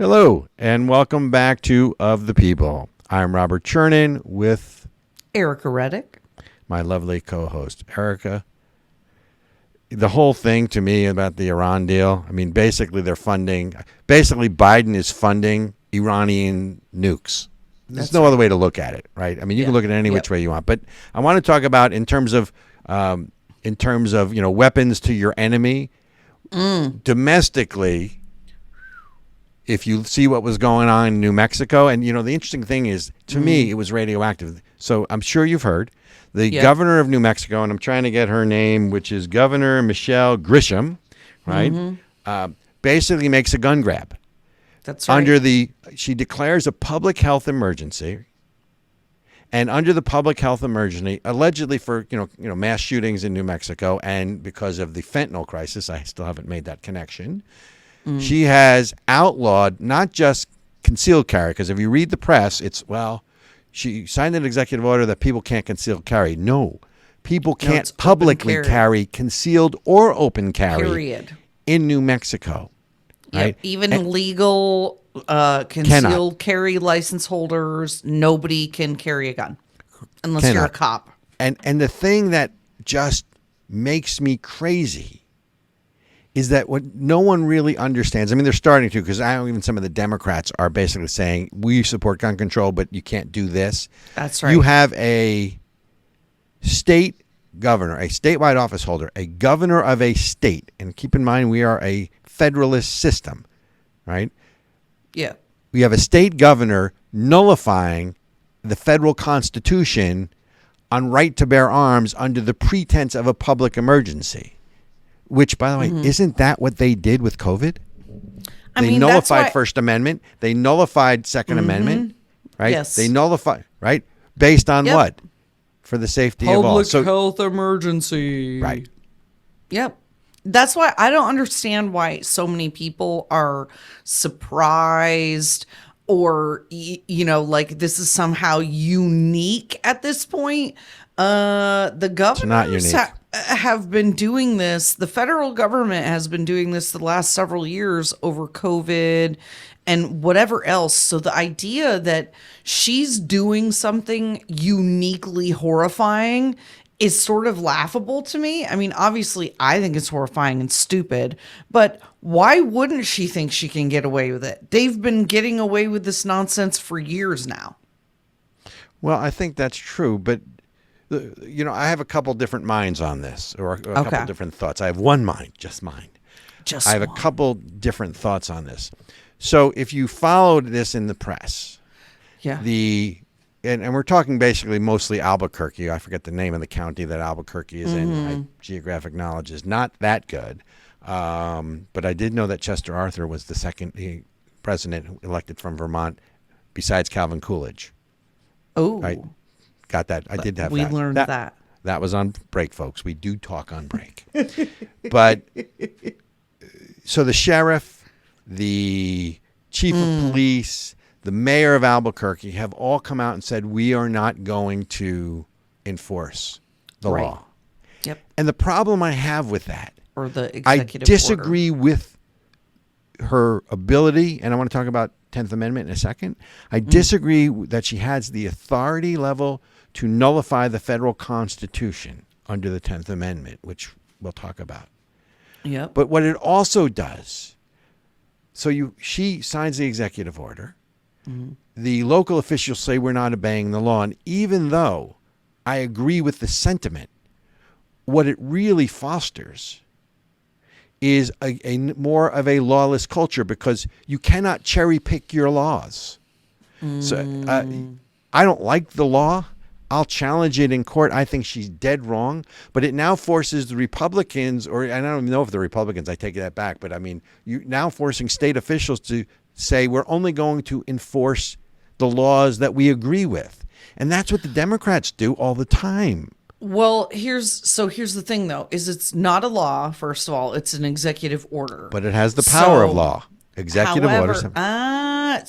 Hello, and welcome back to Of the People. I'm Robert Chernin with Ericka Redic, my lovely co-host, Ericka. The whole thing to me about the Iran deal, I mean, basically Biden is funding Iranian nukes. There's no other way to look at it, right? I mean, you can look at it any which way you want. But I want to talk about in terms of weapons to your enemy, domestically. If you see what was going on in New Mexico, and the interesting thing is, to me, it was radioactive. So I'm sure you've heard the governor of New Mexico, and I'm trying to get her name, which is Governor Michelle Grisham, right? Basically makes a gun grab. That's right. She declares a public health emergency, and under the public health emergency, allegedly for mass shootings in New Mexico, and because of the fentanyl crisis, I still haven't made that connection. She has outlawed not just concealed carry, because if you read the press, she signed an executive order that people can't conceal carry. No, people can't publicly carry concealed or open carry in New Mexico. Right? Yep. Even legal concealed carry license holders, nobody can carry a gun unless you're a cop. And the thing that just makes me crazy is that what no one really understands. I mean, they're starting to, because even some of the Democrats are basically saying, we support gun control, but you can't do this. That's right. You have a state governor, a statewide office holder, a governor of a state. And keep in mind, we are a federalist system, right? Yeah. We have a state governor nullifying the federal constitution on right to bear arms under the pretense of a public emergency. Which, by the way, isn't that what they did with COVID? They nullified First Amendment. They nullified Second Amendment, right? Yes. They nullified, right? Based on what? For the safety of all. Public health emergency. Right. Yep. That's why I don't understand why so many people are surprised or, like this is somehow unique at this point. The governors have been doing this. The federal government has been doing this the last several years over COVID and whatever else. So the idea that she's doing something uniquely horrifying is sort of laughable to me. I mean, obviously, I think it's horrifying and stupid, but why wouldn't she think she can get away with it? They've been getting away with this nonsense for years now. Well, I think that's true, but I have a couple different minds on this, or a couple different thoughts. I have one mind, just mine. I have a couple different thoughts on this. So if you followed this in the press, and we're talking basically mostly Albuquerque. I forget the name of the county that Albuquerque is in. My geographic knowledge is not that good. But I did know that Chester Arthur was the second president elected from Vermont besides Calvin Coolidge. Oh. Right? Got that. I did have that. We learned that. That was on break, folks. We do talk on break. But so the sheriff, the chief of police, the mayor of Albuquerque have all come out and said, we are not going to enforce the law. Yep. And the problem I have with that, or the executive I disagree with her ability, and I want to talk about 10th Amendment in a second. I disagree that she has the authority level to nullify the federal Constitution under the 10th Amendment, which we'll talk about. Yep. But what it also does, she signs the executive order. The local officials say we're not obeying the law. And even though I agree with the sentiment, what it really fosters is a more of a lawless culture, because you cannot cherry pick your laws. So I don't like the law. I'll challenge it in court. I think she's dead wrong. But it now forces the Republicans, and I don't even know if the Republicans, I take that back, but I mean, you now forcing state officials to say we're only going to enforce the laws that we agree with. And that's what the Democrats do all the time. Well, here's the thing, though, is it's not a law, first of all. It's an executive order. But it has the power of law. Executive orders.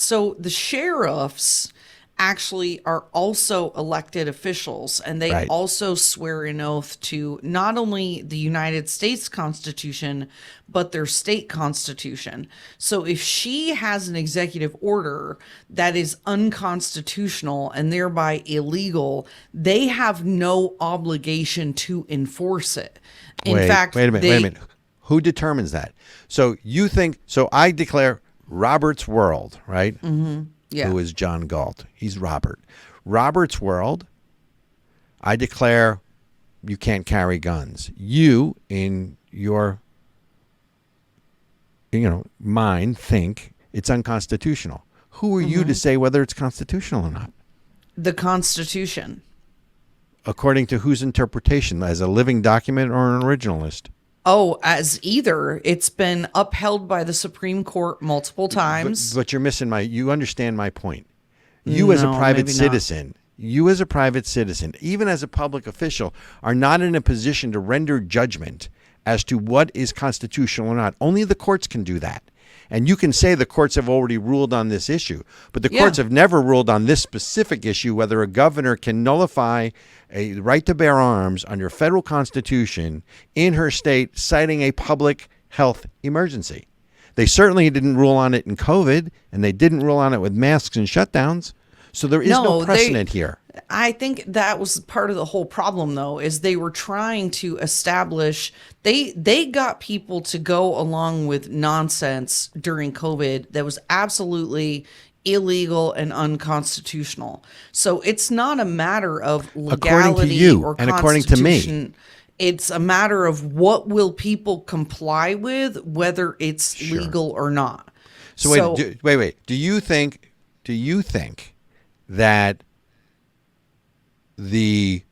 So the sheriffs actually are also elected officials, and they Right. also swear an oath to not only the United States Constitution, but their state constitution. So if she has an executive order that is unconstitutional and thereby illegal, they have no obligation to enforce it. In fact, wait a minute. Who determines that? So you think, so I declare Robert's World, right? Yeah. Who is John Galt? He's Robert. Robert's World, I declare you can't carry guns. You, in your mind, think it's unconstitutional. Who are you to say whether it's constitutional or not? The Constitution. According to whose interpretation? As a living document or an originalist? Oh, as either. It's been upheld by the Supreme Court multiple times. But you're missing you understand my point. You as a private citizen, even as a public official, are not in a position to render judgment as to what is constitutional or not. Only the courts can do that. And you can say the courts have already ruled on this issue, but the courts have never ruled on this specific issue, whether a governor can nullify a right to bear arms under federal constitution in her state, citing a public health emergency. They certainly didn't rule on it in COVID, and they didn't rule on it with masks and shutdowns. So there is no precedent here. I think that was part of the whole problem, though, is they were trying to establish, they got people to go along with nonsense during COVID that was absolutely illegal and unconstitutional. So it's not a matter of legality according to you, or and according to me. It's a matter of what will people comply with, whether it's legal or not. So wait. Do you think that the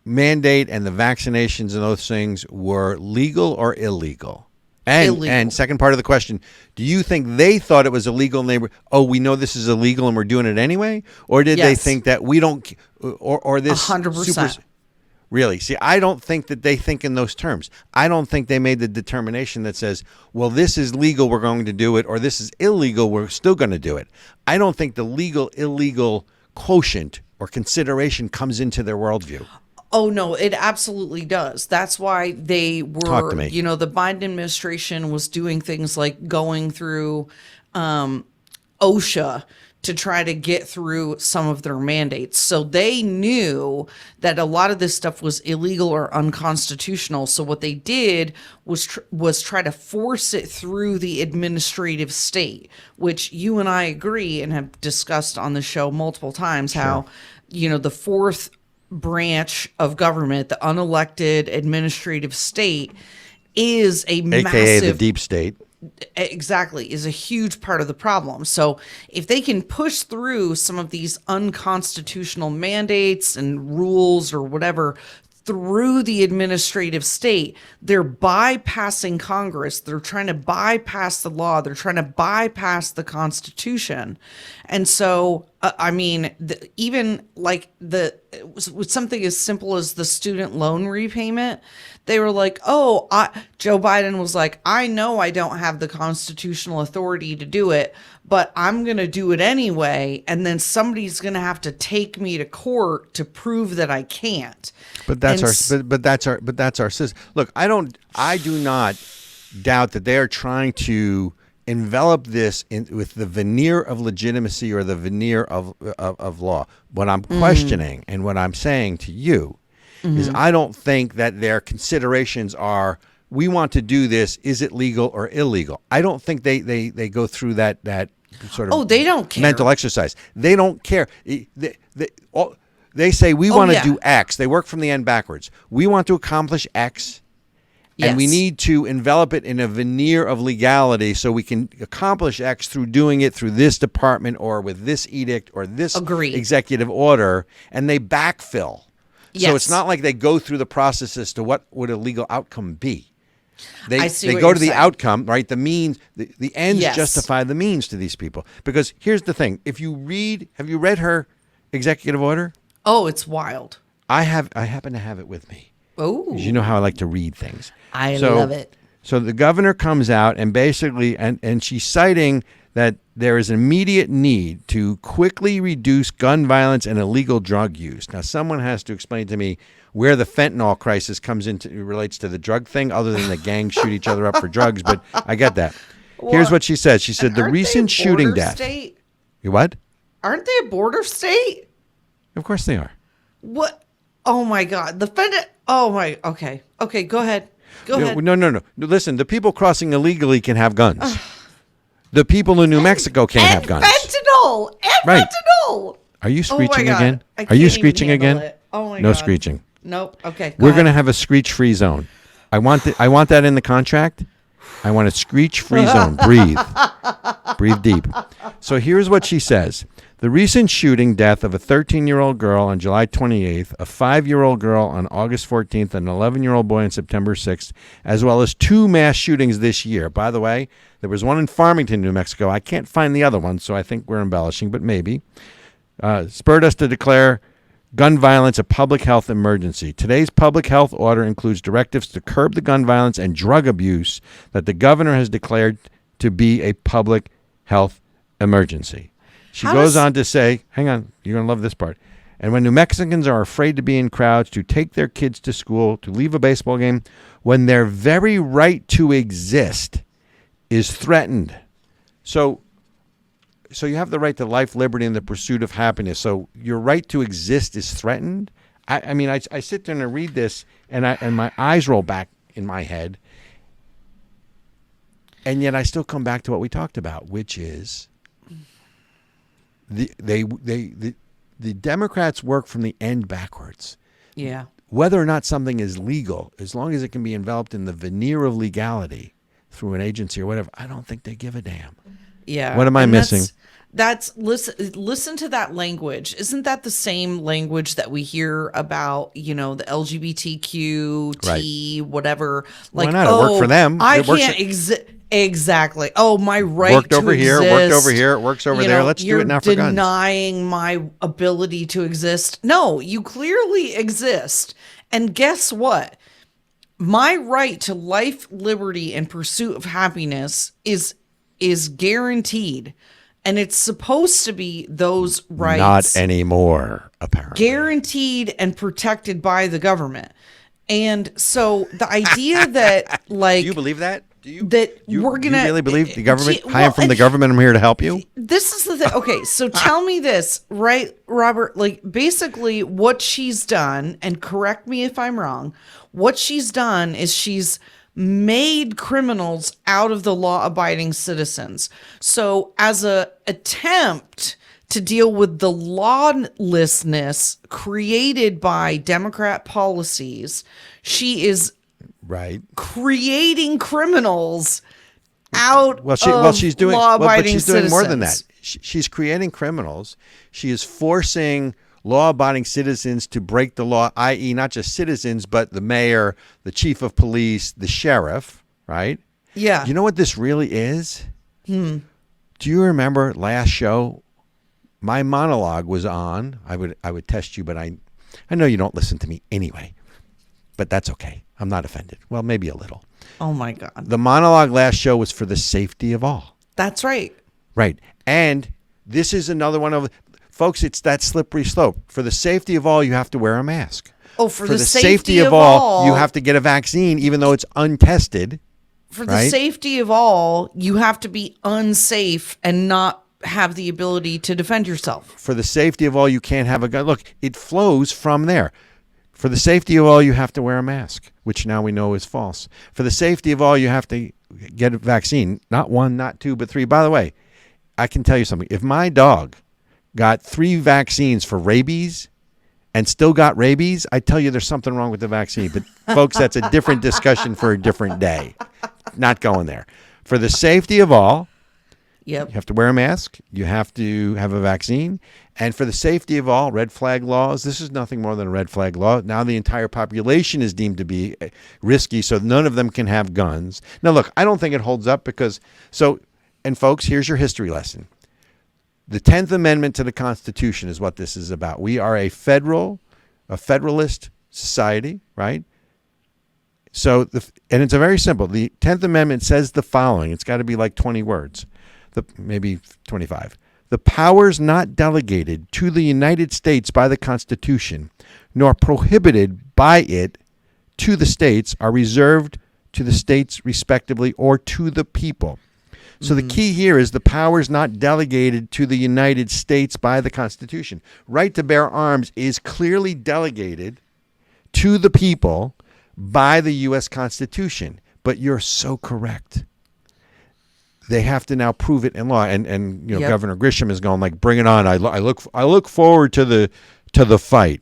mandate and the vaccinations and those things were legal or illegal? And second part of the question, do you think they thought it was illegal and they were, we know this is illegal and we're doing it anyway? Or did they think that we don't, or this 100%. Really? See, I don't think that they think in those terms. I don't think they made the determination that says, well, this is legal, we're going to do it, or this is illegal, we're still going to do it. I don't think the legal-illegal quotient or consideration comes into their worldview. Oh, no, it absolutely does. That's why they were, Talk to me. The Biden administration was doing things like going through OSHA to try to get through some of their mandates. So they knew that a lot of this stuff was illegal or unconstitutional. So what they did was try to force it through the administrative state, which you and I agree and have discussed on the show multiple times, how, the fourth branch of government, the unelected administrative state, is a massive, AKA the deep state. Exactly, is a huge part of the problem. So if they can push through some of these unconstitutional mandates and rules or whatever through the administrative state, they're bypassing Congress. They're trying to bypass the law. They're trying to bypass the Constitution. And so, even like with something as simple as the student loan repayment, they were like, Joe Biden was like, I know I don't have the constitutional authority to do it, but I'm going to do it anyway. And then somebody's going to have to take me to court to prove that I can't. But that's our system. Look, I do not doubt that they are trying to envelop this with the veneer of legitimacy or the veneer of law. What I'm questioning and what I'm saying to you is I don't think that their considerations are, we want to do this, is it legal or illegal? I don't think they go through that sort of they don't care. Mental exercise. They don't care. They say, we want to do X. They work from the end backwards. We want to accomplish X. And we need to envelop it in a veneer of legality so we can accomplish X through doing it through this department or with this edict or this executive order, and they backfill. Yes. So it's not like they go through the process as to what would a legal outcome be. They go to the outcome, right? The means, the ends justify the means to these people. Because here's the thing. Have you read her executive order? Oh, it's wild. I happen to have it with me. Oh. You know how I like to read things. I love it. So the governor comes out and basically, and she's citing that there is an immediate need to quickly reduce gun violence and illegal drug use. Now, someone has to explain to me where the fentanyl crisis relates to the drug thing, other than the gangs shoot each other up for drugs, but I get that. Here's what she said. She said the recent shooting death. State? You what? Aren't they a border state? Of course they are. What? Oh my God. Oh my. Okay. Okay. Go ahead. Go ahead. No. Listen, the people crossing illegally can have guns. The people in New Mexico can't have guns. Fentanyl. And fentanyl. Are you screeching again? I Are you can't even screeching handle again? it. Oh my God. No screeching. Nope. Okay. We're going to have a screech-free zone. I want that in the contract. I want a screech-free zone. Breathe. Breathe deep. So here's what she says. The recent shooting death of a 13-year-old girl on July 28th, a 5-year-old girl on August 14th, and an 11-year-old boy on September 6th, as well as 2 mass shootings this year. By the way, there was one in Farmington, New Mexico. I can't find the other one, so I think we're embellishing, but maybe. Spurred us to declare gun violence a public health emergency. Today's public health order includes directives to curb the gun violence and drug abuse that the governor has declared to be a public health emergency. She goes on to say, hang on, you're going to love this part. And when New Mexicans are afraid to be in crowds, to take their kids to school, to leave a baseball game, when their very right to exist is threatened. So you have the right to life, liberty, and the pursuit of happiness. So your right to exist is threatened. I mean, I sit there and I read this, and my eyes roll back in my head, and yet I still come back to what we talked about, which is the Democrats work from the end backwards. Yeah. Whether or not something is legal, as long as it can be enveloped in the veneer of legality through an agency or whatever, I don't think they give a damn. Yeah. What am I missing? That's listen to that language. Isn't that the same language that we hear about, the LGBTQ, right. whatever? Like, why not? It worked for them. I can't exactly. Oh, my right worked to over exist. Here, worked over here, it works over there. Let's do it now for guns. You're denying my ability to exist. No, you clearly exist. And guess what? My right to life, liberty, and pursuit of happiness is guaranteed. And it's supposed to be those rights. Not anymore, apparently. Guaranteed and protected by the government. And so the idea that, like... Do you believe that? We're going to... You really believe the government? Hi, I'm from the government. I'm here to help you. This is the thing. Okay, so tell me this, right, Robert? Like, basically what she's done, and correct me if I'm wrong, what she's done is she's made criminals out of the law-abiding citizens. So as a attempt to deal with the lawlessness created by Democrat policies, she is creating criminals out of she's doing law-abiding but she's citizens. doing more than that. She's creating criminals. She is forcing law-abiding citizens to break the law, i.e. not just citizens, but the mayor, the chief of police, the sheriff, right? Yeah. You know what this really is? Do you remember last show? My monologue was on. I would test you, but I know you don't listen to me anyway. But that's okay. I'm not offended. Well, maybe a little. Oh, my God. The monologue last show was for the safety of all. That's right. Right. And this is another one of... Folks, it's that slippery slope. For the safety of all, you have to wear a mask. Oh, for the safety of all, you have to get a vaccine, even though it's untested. For the safety of all, you have to be unsafe and not have the ability to defend yourself. For the safety of all, you can't have a gun. Look, it flows from there. For the safety of all, you have to wear a mask, which now we know is false. For the safety of all, you have to get a vaccine. Not 1, not 2, but 3. By the way, I can tell you something. If my dog got 3 vaccines for rabies and still got rabies, I tell you there's something wrong with the vaccine. But folks, that's a different discussion for a different day. Not going there. For the safety of all, you have to wear a mask. You have to have a vaccine. And for the safety of all, red flag laws, this is nothing more than a red flag law. Now the entire population is deemed to be risky, so none of them can have guns. Now, look, I don't think it holds up because and folks, here's your history lesson. The 10th Amendment to the Constitution is what this is about. We are a federalist society, right? So, and it's a very simple. The 10th Amendment says the following. It's got to be like 20 words. maybe 25. The powers not delegated to the United States by the Constitution, nor prohibited by it to the states, are reserved to the states respectively or to the people. So the key here is the powers not delegated to the United States by the Constitution. Right to bear arms is clearly delegated to the people by the U.S. Constitution. But you're so correct. They have to now prove it in law, and you know, Governor Grisham is going like, "Bring it on! I look forward to the fight."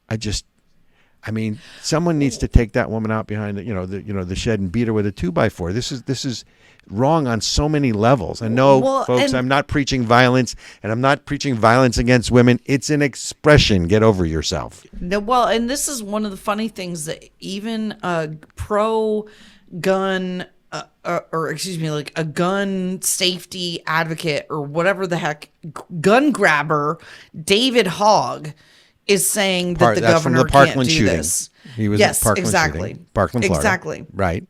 I mean, someone needs to take that woman out behind the shed and beat her with a 2x4. This is wrong on so many levels. And no, folks, I'm not preaching violence, and I'm not preaching violence against women. It's an expression. Get over yourself. No, well, and this is one of the funny things that even pro-gun, like a gun safety advocate or whatever the heck, gun grabber, David Hogg, is saying that the governor can't do this. He was at Parkland shooting. Parkland, Florida. Exactly. Right.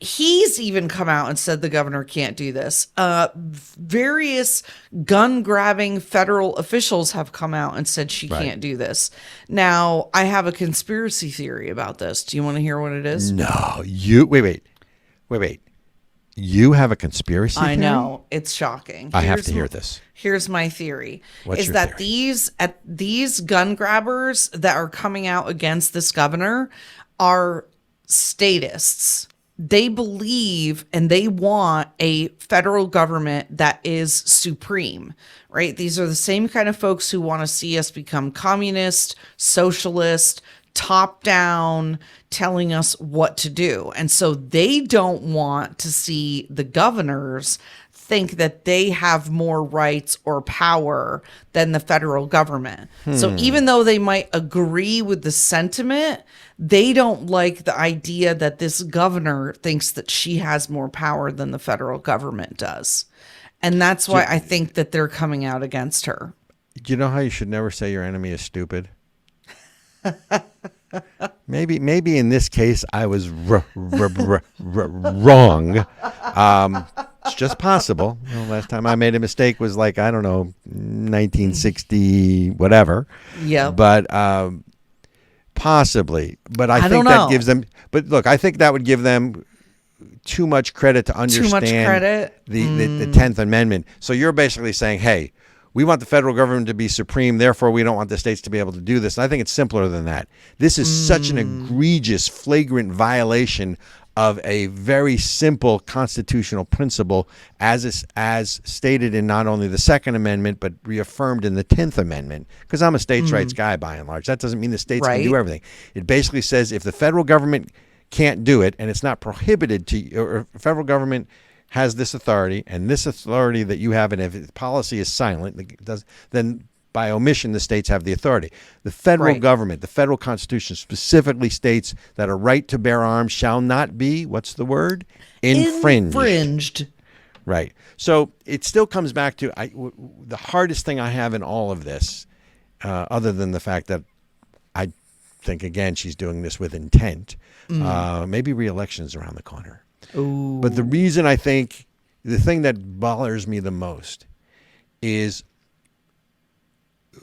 He's even come out and said the governor can't do this. Various gun-grabbing federal officials have come out and said she can't do this. Now, I have a conspiracy theory about this. Do you want to hear what it is? No. Wait. You have a conspiracy theory? I know. It's shocking. I have to hear this. Here's my theory. What's your theory? These gun grabbers that are coming out against this governor are statists. They believe and they want a federal government that is supreme, right? These are the same kind of folks who want to see us become communist, socialist, top down, telling us what to do. And so they don't want to see the governors think that they have more rights or power than the federal government. So even though they might agree with the sentiment, they don't like the idea that this governor thinks that she has more power than the federal government does. And that's why I think that they're coming out against her. Do you know how you should never say your enemy is stupid? Maybe in this case I was wrong. It's just possible. You know, last time I made a mistake was like, I don't know, 1960 whatever. Yeah. But possibly. But I think that gives them. But look, I think that would give them too much credit to understand the 10th Amendment. So you're basically saying, hey, we want the federal government to be supreme, therefore we don't want the states to be able to do this. And I think it's simpler than that. This is such an egregious, flagrant violation of a very simple constitutional principle as stated in not only the Second Amendment, but reaffirmed in the 10th Amendment. Because I'm a states' rights guy by and large. That doesn't mean the states can do everything. It basically says if the federal government can't do it and it's not prohibited to, or federal government has this authority and this authority that you have, and if its policy is silent, then by omission the states have the authority. The federal government, the federal constitution specifically states that a right to bear arms shall not be, what's the word? Infringed. Right. So it still comes back to the hardest thing I have in all of this, other than the fact that I think, again, she's doing this with intent. Maybe re-election's around the corner. Ooh. But the reason I think, the thing that bothers me the most is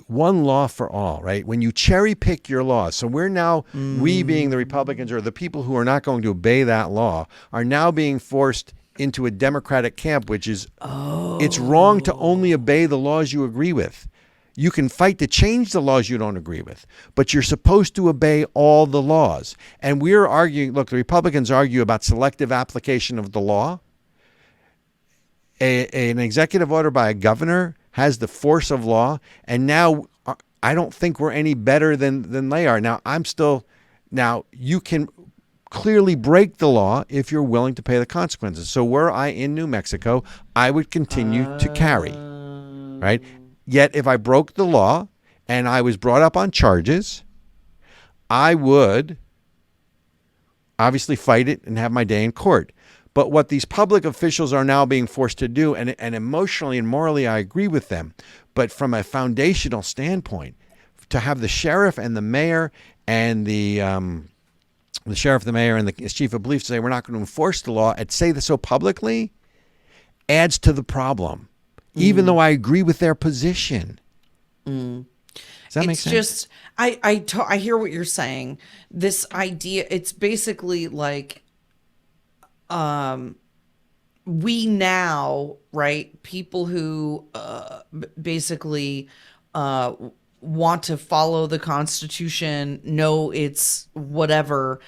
one law for all, right? When you cherry pick your laws. So we're now, we being the Republicans or the people who are not going to obey that law, are now being forced into a Democratic camp, which is, it's wrong to only obey the laws you agree with. You can fight to change the laws you don't agree with, but you're supposed to obey all the laws. And we're arguing, look, the Republicans argue about selective application of the law. An executive order by a governor has the force of law, and now I don't think we're any better than they are. Now you can clearly break the law if you're willing to pay the consequences. So were I in New Mexico, I would continue to carry, right? Yet if I broke the law and I was brought up on charges, I would obviously fight it and have my day in court. But what these public officials are now being forced to do, and emotionally and morally I agree with them, but from a foundational standpoint, to have the sheriff and the mayor and the sheriff, the mayor, and the chief of police say we're not going to enforce the law and say this so publicly, adds to the problem, even though I agree with their position. Does that make sense? It's just, I hear what you're saying. This idea, it's basically like, we now, right, people who basically want to follow the Constitution, know it's whatever,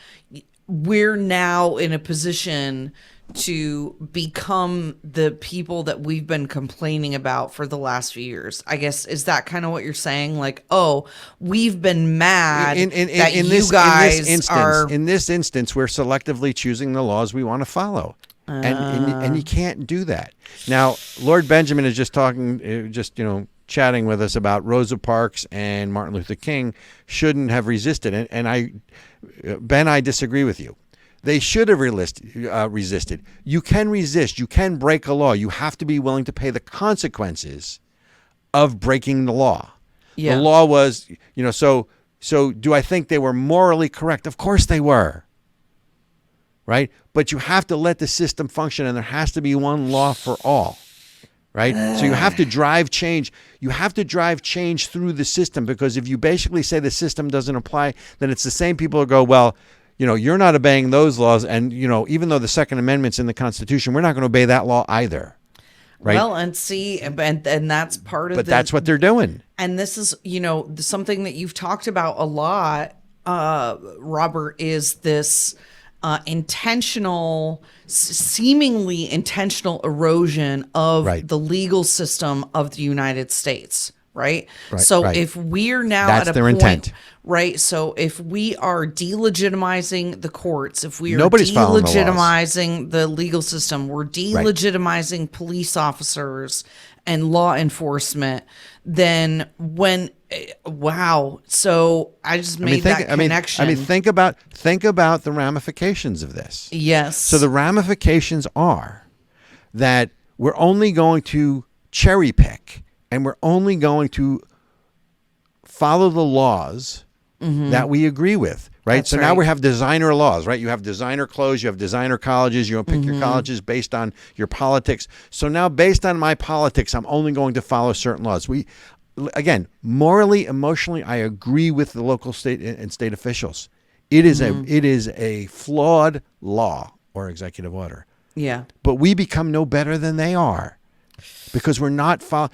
we're now in a position to become the people that we've been complaining about for the last few years. I guess, is that kind of what you're saying? Like, oh, we've been mad that you guys are... In this instance, we're selectively choosing the laws we want to follow. And you can't do that. Now, Lord Benjamin is just talking, chatting with us about Rosa Parks and Martin Luther King shouldn't have resisted. And Ben, I disagree with you. They should have resisted. You can resist. You can break a law. You have to be willing to pay the consequences of breaking the law. Yeah. The law was, so do I think they were morally correct? Of course they were. Right? But you have to let the system function, and there has to be one law for all. Right? So you have to drive change. You have to drive change through the system, because if you basically say the system doesn't apply, then it's the same people who go, well, you're not obeying those laws. And, even though the Second Amendment's in the Constitution, we're not going to obey that law either. Right? Well, and see, and that's part of But that's what they're doing. And this is, something that you've talked about a lot, Robert, is this seemingly intentional erosion of the legal system of the United States. Right. So if we're now at a point, intent. Right. So if we are delegitimizing the courts, if we are delegitimizing the legal system, we're delegitimizing police officers and law enforcement, then so I just made that connection. Think about the ramifications of this. Yes. So the ramifications are that we're only going to cherry pick, and we're only going to follow the laws that we agree with, right? That's Now we have designer laws, right? You have designer clothes, you have designer colleges, you don't pick your colleges based on your politics. So now, based on my politics, I'm only going to follow certain laws. Again, morally, emotionally, I agree with the local, state, and state officials. It is a flawed law or executive order. Yeah. But we become no better than they are, because we're not following.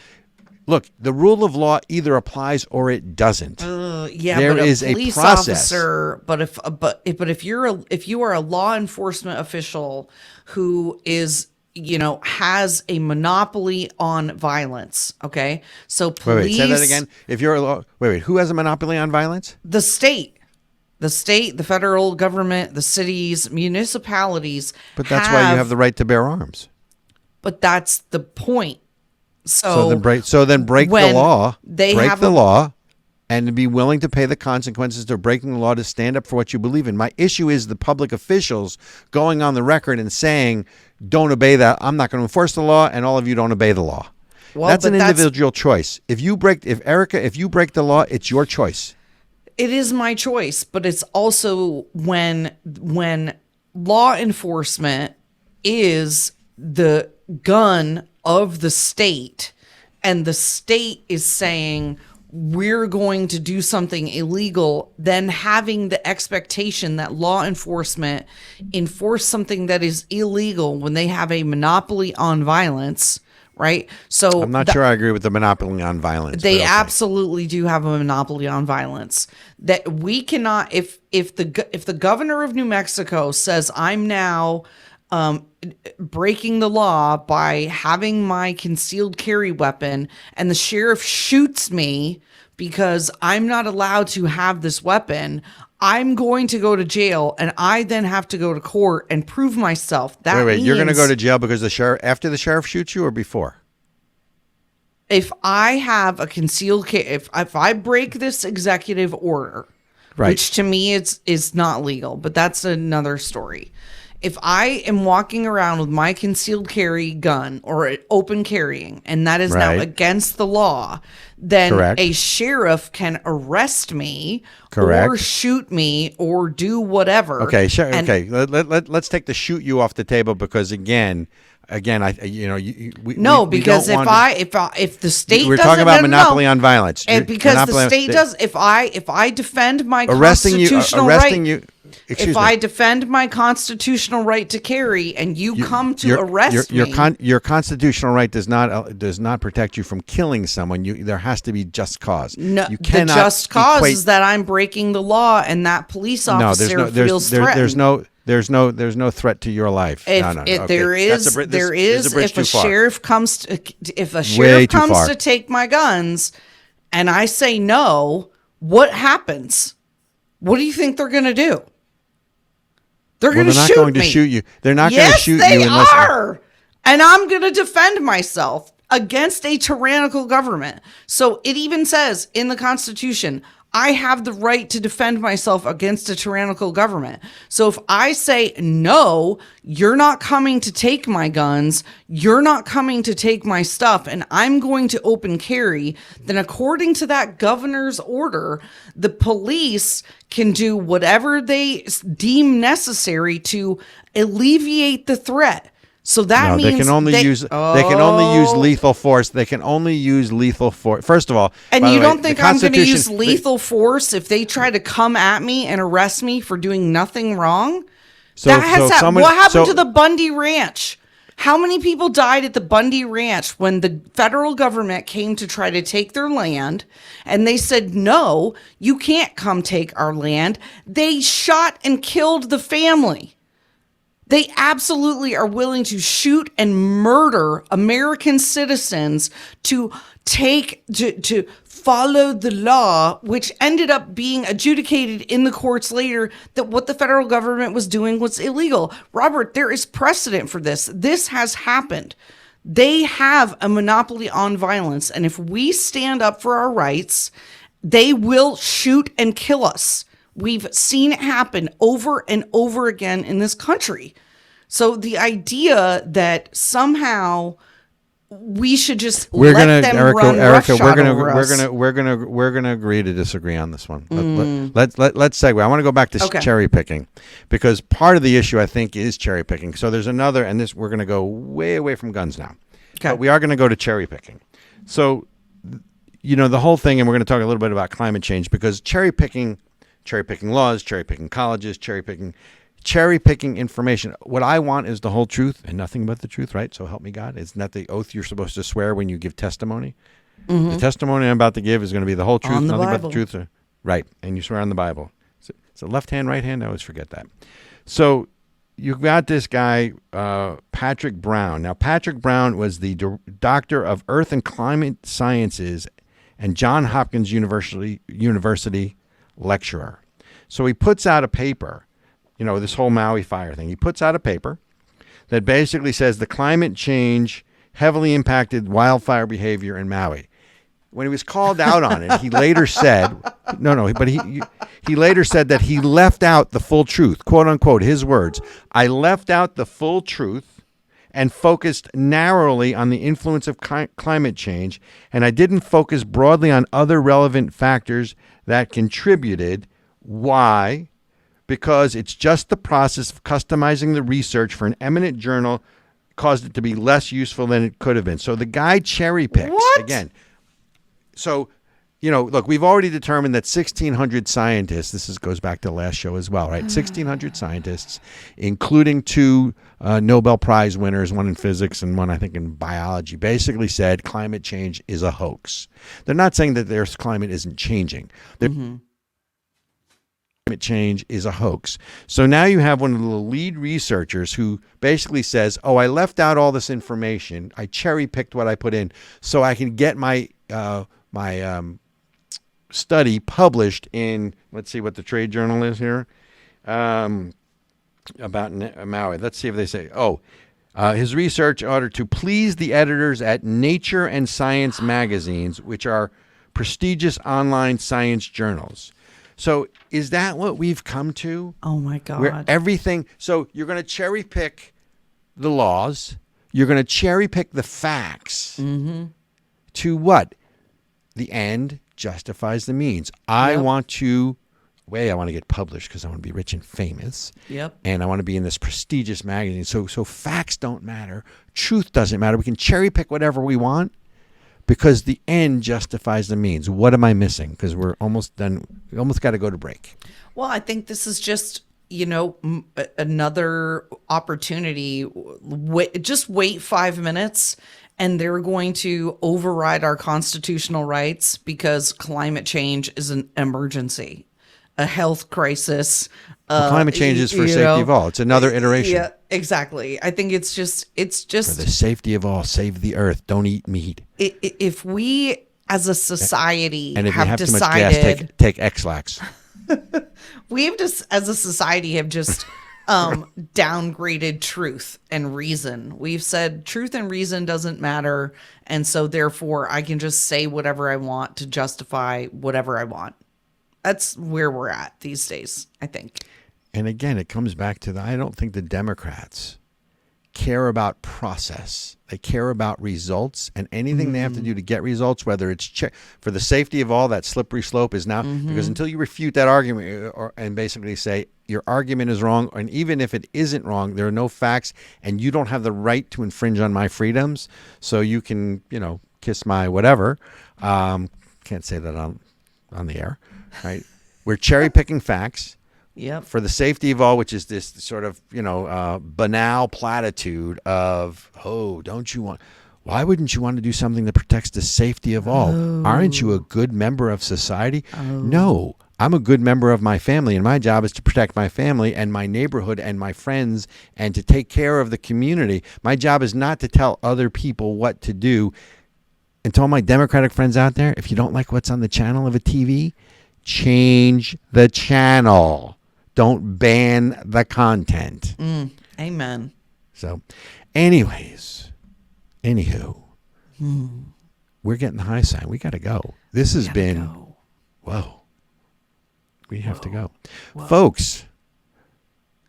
Look, the rule of law either applies or it doesn't. There is a police officer, but if you are a law enforcement official who is, has a monopoly on violence. Okay, so police. Wait, say that again. If you're a law, who has a monopoly on violence? The state, the federal government, the cities, municipalities. But that's why you have the right to bear arms. But that's the point. So then break the law. Break the law, and be willing to pay the consequences of breaking the law, to stand up for what you believe in. My issue is the public officials going on the record and saying, "Don't obey that. I'm not going to enforce the law, and all of you don't obey the law." Well, that's an individual choice. If you break the law, it's your choice. It is my choice, but it's also when law enforcement is the gun of the state, and the state is saying we're going to do something illegal, then having the expectation that law enforcement enforce something that is illegal when they have a monopoly on violence, right? So I'm not sure I agree with the monopoly on violence. They absolutely do have a monopoly on violence. That we cannot, if the governor of New Mexico says I'm now breaking the law by having my concealed carry weapon, and the sheriff shoots me because I'm not allowed to have this weapon, I'm going to go to jail, and I then have to go to court and prove myself. Wait, you're going to go to jail because after the sheriff shoots you, or before? If I have a concealed carry, if I break this executive order, which to me is not legal, but that's another story. If I am walking around with my concealed carry gun or open carrying, and that is now Right. against the law, then Correct. a sheriff can arrest me Correct. or shoot me or do whatever. Okay, sure. And- Okay, let's take the shoot you off the table because again, we No, we because don't want if the state we're doesn't, talking about no, monopoly on violence. and because Monopoly the on- state does, if I defend my arresting constitutional arresting right, you. Excuse if me. I defend my constitutional right to carry, and you come to arrest me, your constitutional right does not protect you from killing someone. There has to be just cause. no, you the cannot just cause equate- is that I'm breaking the law, and that police officer feels threatened. There's no threat to your life. If no. if Okay. there is, That's a bri- this- there this is. a bridge If a too far. sheriff comes to, if a Way sheriff too comes far. to take my guns, and I say no, what happens? What do you think they're going to do? They're Well, going to they're not shoot going me. to shoot you. They're not going to Yes, shoot they you unless are. And I'm going to defend myself against a tyrannical government. So it even says in the Constitution, I have the right to defend myself against a tyrannical government. So if I say, no, you're not coming to take my guns, you're not coming to take my stuff, and I'm going to open carry, then according to that governor's order, the police can do whatever they deem necessary to alleviate the threat. So that means they can only use lethal force. They can only use lethal force. First of all, And by you the way, don't think the I'm going to use Constitution- lethal force if they try to come at me and arrest me for doing nothing wrong? So What happened so- to the Bundy Ranch? How many people died at the Bundy Ranch when the federal government came to try to take their land and they said, no, you can't come take our land? They shot and killed the family. They absolutely are willing to shoot and murder American citizens to follow the law, which ended up being adjudicated in the courts later that what the federal government was doing was illegal. Robert, there is precedent for this. This has happened. They have a monopoly on violence. And if we stand up for our rights, they will shoot and kill us. We've seen it happen over and over again in this country. So the idea that somehow we should just let them run roughshod over us. We're gonna agree to disagree on this one. Let's segue. I want to go back to cherry picking because part of the issue I think is cherry picking. So there's another, and this we're gonna go way away from guns now. Okay. But we are gonna go to cherry picking. So the whole thing, and we're gonna talk a little bit about climate change because cherry picking laws, cherry picking colleges, cherry picking information. What I want is the whole truth and nothing but the truth, right? So help me God. Isn't that the oath you're supposed to swear when you give testimony? Mm-hmm. The testimony I'm about to give is going to be the whole truth, nothing but the truth. Right. And you swear on the Bible. Is it left hand, right hand? I always forget that. So you've got this guy, Patrick Brown. Now, Patrick Brown was the doctor of Earth and Climate Sciences and Johns Hopkins University lecturer. So he puts out a paper, this whole Maui fire thing. He puts out a paper that basically says the climate change heavily impacted wildfire behavior in Maui. When he was called out on it, he later said, he later said that he left out the full truth, quote unquote, his words. I left out the full truth and focused narrowly on the influence of climate change, and I didn't focus broadly on other relevant factors that contributed. Why? Because it's just the process of customizing the research for an eminent journal caused it to be less useful than it could have been. So the guy cherry picks again. So, look, we've already determined that 1,600 scientists, goes back to the last show as well, right? 1,600 scientists, including 2 Nobel Prize winners, one in physics and one, I think, in biology, basically said climate change is a hoax. They're not saying that their climate isn't changing. Climate change is a hoax. So now you have one of the lead researchers who basically says, I left out all this information. I cherry picked what I put in so I can get my study published in, let's see what the trade journal is here, about Maui. Let's see if they say, his research in order to please the editors at Nature and Science magazines, which are prestigious online science journals. So is that what we've come to? Oh my Where God. everything, so you're going to cherry pick the laws. You're going to cherry pick the facts to what? The end justifies the means. I want to get published because I want to be rich and famous. Yep. And I want to be in this prestigious magazine. So facts don't matter. Truth doesn't matter. We can cherry pick whatever we want because the end justifies the means. What am I missing? Because we're almost done. We almost got to go to break. Well, I think this is just, another opportunity. Just wait 5 minutes and they're going to override our constitutional rights because climate change is an emergency, a health crisis. Climate change is for safety of all. It's another iteration. Yeah, exactly. I think it's just For the safety of all, save the earth. Don't eat meat. If we as a society And if you have too much decided, gas, take X-Lax. we have just, as a society, have just downgraded truth and reason. We've said truth and reason doesn't matter, and so therefore I can just say whatever I want to justify whatever I want. That's where we're at these days, I think. And again, it comes back to I don't think the Democrats care about process. They care about results, and anything they have to do to get results, whether it's for the safety of all, that slippery slope is now, because until you refute that argument and basically say your argument is wrong, and even if it isn't wrong, there are no facts, and you don't have the right to infringe on my freedoms, so you can, kiss my whatever. Can't say that on the air, right? We're cherry picking facts. Yep. For the safety of all, which is this sort of, banal platitude of, why wouldn't you want to do something that protects the safety of all? Aren't you a good member of society? No, I'm a good member of my family, and my job is to protect my family and my neighborhood and my friends and to take care of the community. My job is not to tell other people what to do. And to all my Democratic friends out there, if you don't like what's on the channel of a TV, change the channel. Don't ban the content. Amen. So, anywho, we're getting the high sign. We got to go. This has been, whoa. We have to go. Whoa. Folks,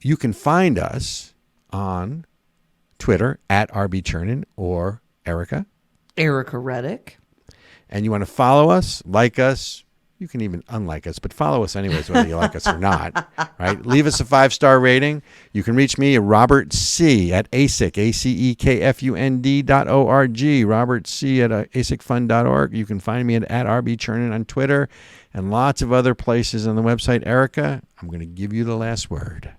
you can find us on Twitter at RB Chernin or Ericka Redic. And you want to follow us, like us. You can even unlike us, but follow us anyways, whether you like us or not, right? Leave us a 5-star rating. You can reach me at Robert C. at ASIC, ACEKFUND.org, Robert C. at ASICfund.org. You can find me at RB Chernin on Twitter and lots of other places on the website. Ericka, I'm going to give you the last word.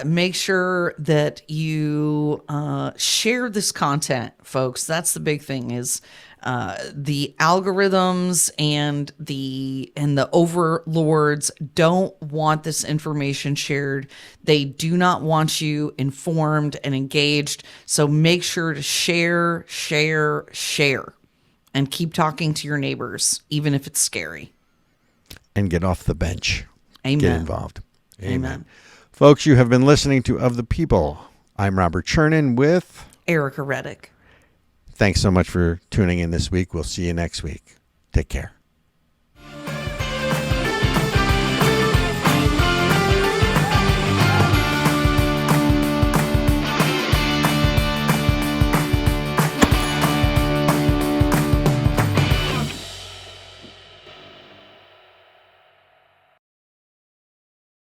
Make sure that you share this content, folks. That's the big thing is the algorithms and the overlords don't want this information shared. They do not want you informed and engaged. So make sure to share, and keep talking to your neighbors, even if it's scary. And get off the bench. Amen. Get involved. Amen. Folks, you have been listening to Of the People. I'm Robert Chernin with Ericka Redic. Thanks so much for tuning in this week. We'll see you next week. Take care.